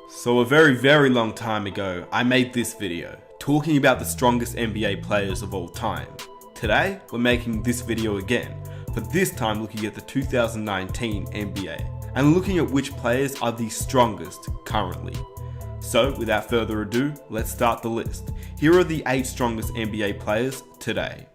So a very long time ago, I made this video talking about the strongest NBA players of all time. Today, we're making this video again, but this time looking at the 2019 NBA and looking at which players are the strongest currently. So without further ado, let's start the list. Here are the 8 strongest NBA players today.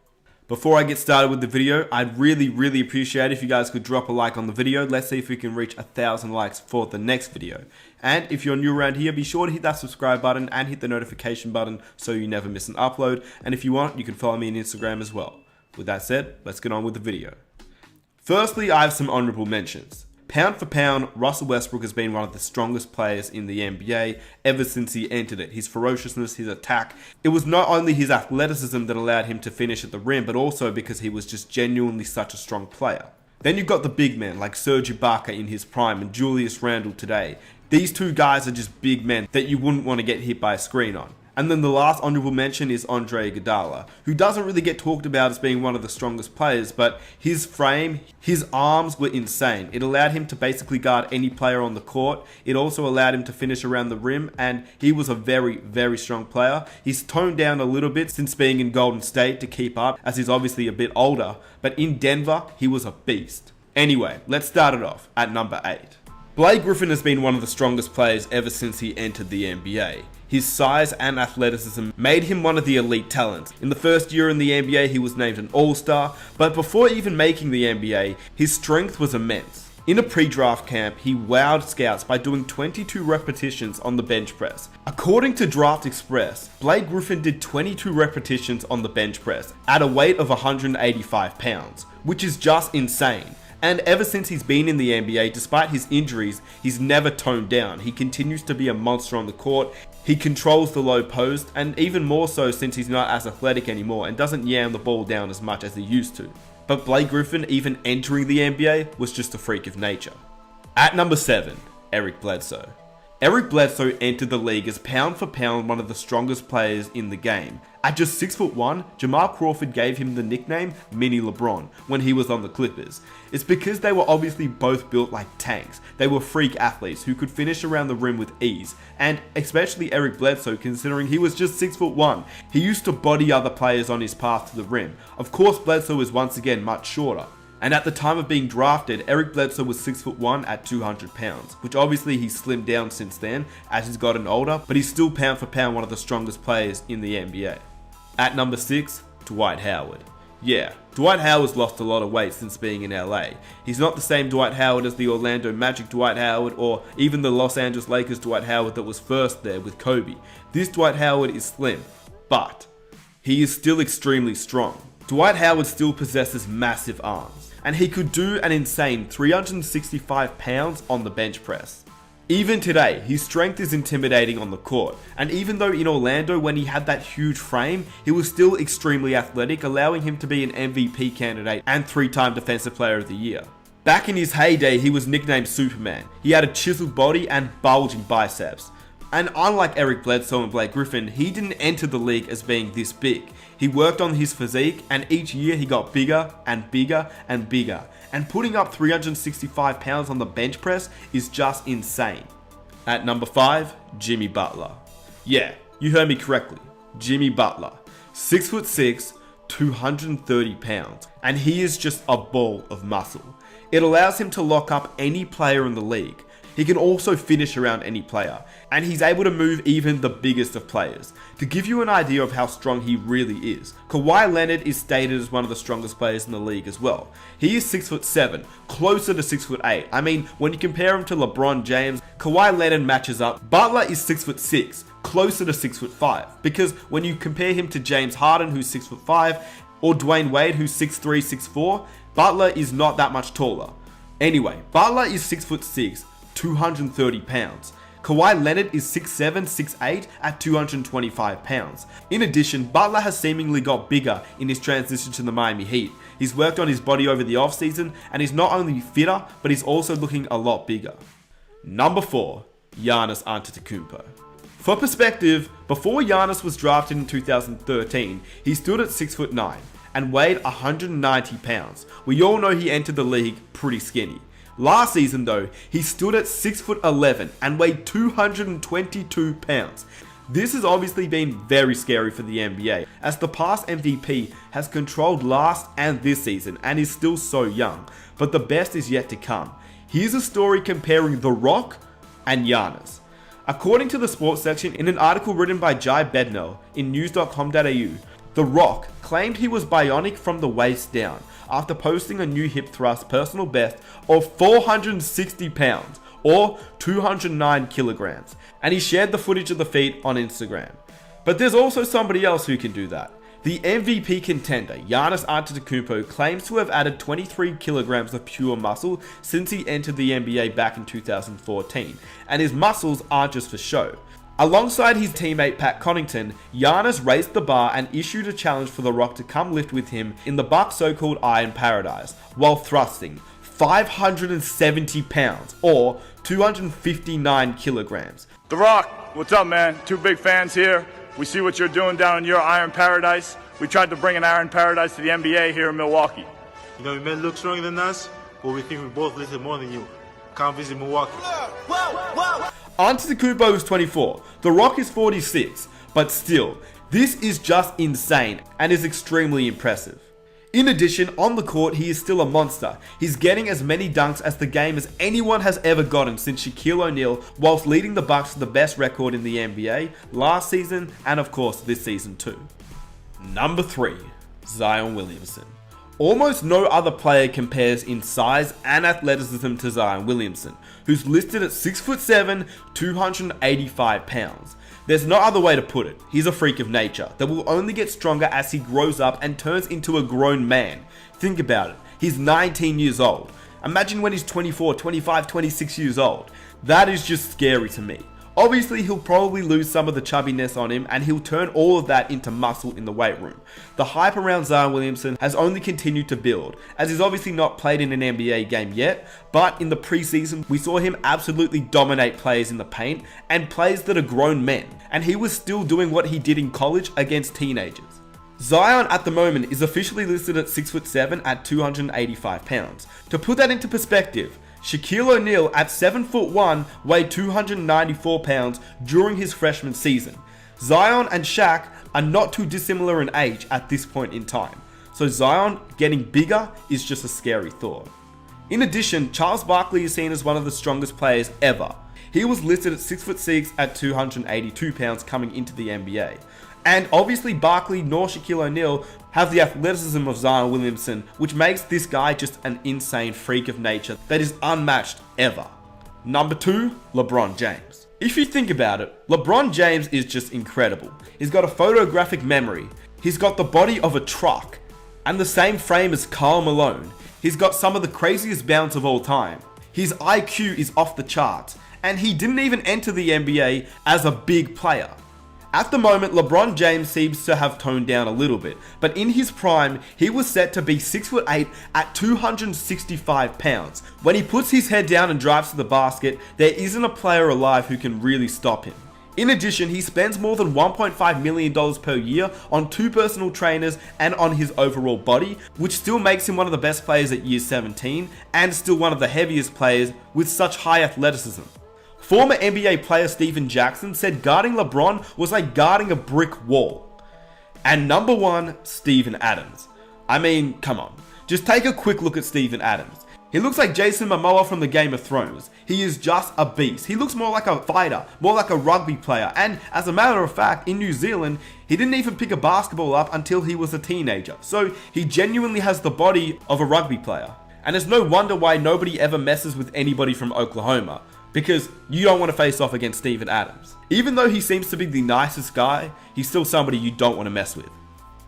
Before I get started with the video, I'd really appreciate if you guys could drop a like on the video. Let's see if we can reach 1,000 likes for the next video. And if you're new around here, be sure to hit that subscribe button and hit the notification button so you never miss an upload. And if you want, you can follow me on Instagram as well. With that said, let's get on with the video. Firstly, I have some honorable mentions. Pound for pound, Russell Westbrook has been one of the strongest players in the NBA ever since he entered it. His ferociousness, his attack. It was not only his athleticism that allowed him to finish at the rim, but also because he was just genuinely such a strong player. Then you've got the big men like Serge Ibaka in his prime and Julius Randle today. These two guys are just big men that you wouldn't want to get hit by a screen on. And then the last honorable mention is Andre Iguodala, who doesn't really get talked about as being one of the strongest players, but his frame, his arms were insane. It allowed him to basically guard any player on the court. It also allowed him to finish around the rim, and he was a very strong player. He's toned down a little bit since being in Golden State to keep up, as he's obviously a bit older, but in Denver, he was a beast. Anyway, let's start it off at number 8. Blake Griffin has been one of the strongest players ever since he entered the NBA. His size and athleticism made him one of the elite talents. In the first year in the NBA, he was named an All-Star, but before even making the NBA, his strength was immense. In a pre-draft camp, he wowed scouts by doing 22 repetitions on the bench press. According to Draft Express, Blake Griffin did 22 repetitions on the bench press at a weight of 185 pounds, which is just insane. And ever since he's been in the NBA, despite his injuries, he's never toned down. He continues to be a monster on the court. He controls the low post, and even more so since he's not as athletic anymore and doesn't yam the ball down as much as he used to. But Blake Griffin, even entering the NBA, was just a freak of nature. At number 7, Eric Bledsoe. Eric Bledsoe entered the league as pound for pound one of the strongest players in the game. At just 6'1", Jamal Crawford gave him the nickname Mini LeBron when he was on the Clippers. It's because they were obviously both built like tanks. They were freak athletes who could finish around the rim with ease, and especially Eric Bledsoe, considering he was just 6'1". He used to body other players on his path to the rim. Of course, Bledsoe is once again much shorter. And at the time of being drafted, Eric Bledsoe was 6'1" at 200 pounds, which obviously he's slimmed down since then as he's gotten older, but he's still pound for pound one of the strongest players in the NBA. At number 6, Dwight Howard. Yeah, Dwight Howard's lost a lot of weight since being in LA. He's not the same Dwight Howard as the Orlando Magic Dwight Howard or even the Los Angeles Lakers Dwight Howard that was first there with Kobe. This Dwight Howard is slim, but he is still extremely strong. Dwight Howard still possesses massive arms, and he could do an insane 365 pounds on the bench press. Even today, his strength is intimidating on the court, and even though in Orlando when he had that huge frame, he was still extremely athletic, allowing him to be an MVP candidate and 3-time Defensive Player of the Year. Back in his heyday, he was nicknamed Superman. He had a chiseled body and bulging biceps. And unlike Eric Bledsoe and Blake Griffin, he didn't enter the league as being this big. He worked on his physique, and each year he got bigger and bigger and bigger. And putting up 365 pounds on the bench press is just insane. At number 5, Jimmy Butler. Yeah, you heard me correctly. Jimmy Butler. 6'6", 230 pounds. And he is just a ball of muscle. It allows him to lock up any player in the league. He can also finish around any player, and he's able to move even the biggest of players. To give you an idea of how strong he really is, Kawhi Leonard is stated as one of the strongest players in the league as well. He is 6'7", closer to 6'8". I mean, when you compare him to LeBron James, Kawhi Leonard matches up. Butler is 6'6", closer to 6'5", because when you compare him to James Harden, who's 6'5", or Dwayne Wade, who's 6'3", 6'4", Butler is not that much taller. Anyway, Butler is 6'6", 230 pounds. Kawhi Leonard is 6'7", 6'8", at 225 pounds. In addition, Butler has seemingly got bigger in his transition to the Miami Heat. He's worked on his body over the offseason, and he's not only fitter, but he's also looking a lot bigger. Number 4, Giannis Antetokounmpo. For perspective, before Giannis was drafted in 2013, he stood at 6'9", and weighed 190 pounds. We all know he entered the league pretty skinny. Last season though, he stood at 6'11" and weighed 222 pounds. This has obviously been very scary for the NBA, as the past MVP has controlled last and this season and is still so young, but the best is yet to come. Here's a story comparing The Rock and Giannis. According to the sports section in an article written by Jai Bednell in news.com.au, The Rock claimed he was bionic from the waist down after posting a new hip thrust personal best of 460 pounds or 209 kilograms, and he shared the footage of the feat on Instagram. But there's also somebody else who can do that. The MVP contender, Giannis Antetokounmpo, claims to have added 23 kilograms of pure muscle since he entered the NBA back in 2014, and his muscles aren't just for show. Alongside his teammate Pat Connaughton, Giannis raised the bar and issued a challenge for The Rock to come lift with him in the Bucks' so-called Iron Paradise, while thrusting 570 pounds or 259 kilograms. The Rock, what's up, man? Two big fans here. We see what you're doing down in your Iron Paradise. We tried to bring an Iron Paradise to the NBA here in Milwaukee. You know, you may look stronger than us, but we think we both lifted more than you. Come visit Milwaukee. Antetokounmpo is 24, The Rock is 46, but still, this is just insane and is extremely impressive. In addition, on the court, he is still a monster. He's getting as many dunks as the game as anyone has ever gotten since Shaquille O'Neal, whilst leading the Bucks to the best record in the NBA last season and of course this season too. Number 3, Zion Williamson. Almost no other player compares in size and athleticism to Zion Williamson, who's listed at 6'7", 285 pounds. There's no other way to put it. He's a freak of nature that will only get stronger as he grows up and turns into a grown man. Think about it. He's 19 years old. Imagine when he's 24, 25, 26 years old. That is just scary to me. Obviously, he'll probably lose some of the chubbiness on him and he'll turn all of that into muscle in the weight room. The hype around Zion Williamson has only continued to build, as he's obviously not played in an NBA game yet, but in the preseason we saw him absolutely dominate players in the paint and players that are grown men, and he was still doing what he did in college against teenagers. Zion at the moment is officially listed at 6'7" at 285 pounds. To put that into perspective, Shaquille O'Neal at 7'1" weighed 294 pounds during his freshman season. Zion and Shaq are not too dissimilar in age at this point in time, so Zion getting bigger is just a scary thought. In addition, Charles Barkley is seen as one of the strongest players ever. He was listed at 6'6" at 282 pounds coming into the NBA. And obviously Barkley nor Shaquille O'Neal have the athleticism of Zion Williamson, which makes this guy just an insane freak of nature that is unmatched ever. Number 2, LeBron James. If you think about it, LeBron James is just incredible. He's got a photographic memory, he's got the body of a truck, and the same frame as Karl Malone. He's got some of the craziest bounce of all time. His IQ is off the charts, and he didn't even enter the NBA as a big player. At the moment, LeBron James seems to have toned down a little bit, but in his prime, he was set to be 6'8" at 265 pounds. When he puts his head down and drives to the basket, there isn't a player alive who can really stop him. In addition, he spends more than $1.5 million per year on 2 personal trainers and on his overall body, which still makes him one of the best players at year 17 and still one of the heaviest players with such high athleticism. Former NBA player Steven Jackson said guarding LeBron was like guarding a brick wall. And number 1, Steven Adams. I mean, come on. Just take a quick look at Steven Adams. He looks like Jason Momoa from the Game of Thrones. He is just a beast. He looks more like a fighter, more like a rugby player. And as a matter of fact, in New Zealand, he didn't even pick a basketball up until he was a teenager. So he genuinely has the body of a rugby player. And it's no wonder why nobody ever messes with anybody from Oklahoma, because you don't want to face off against Steven Adams. Even though he seems to be the nicest guy, he's still somebody you don't want to mess with.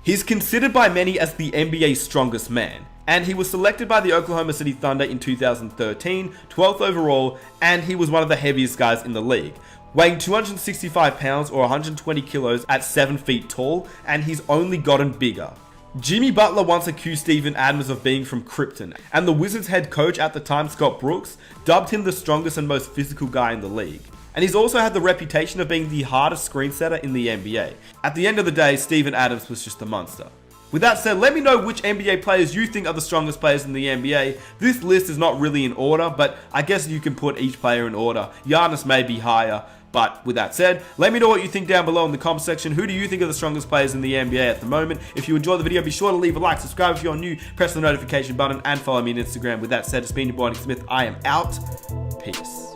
He's considered by many as the NBA's strongest man, and he was selected by the Oklahoma City Thunder in 2013, 12th overall, and he was one of the heaviest guys in the league, weighing 265 pounds or 120 kilos at 7 feet tall, and he's only gotten bigger. Jimmy Butler once accused Steven Adams of being from Krypton, and the Wizards head coach at the time, Scott Brooks, dubbed him the strongest and most physical guy in the league. And he's also had the reputation of being the hardest screen setter in the NBA. At the end of the day, Steven Adams was just a monster. With that said, let me know which NBA players you think are the strongest players in the NBA. This list is not really in order, but I guess you can put each player in order. Giannis may be higher. But with that said, let me know what you think down below in the comment section. Who do you think are the strongest players in the NBA at the moment? If you enjoyed the video, be sure to leave a like, subscribe if you're new, press the notification button, and follow me on Instagram. With that said, it's been your boy Nick Smith. I am out. Peace.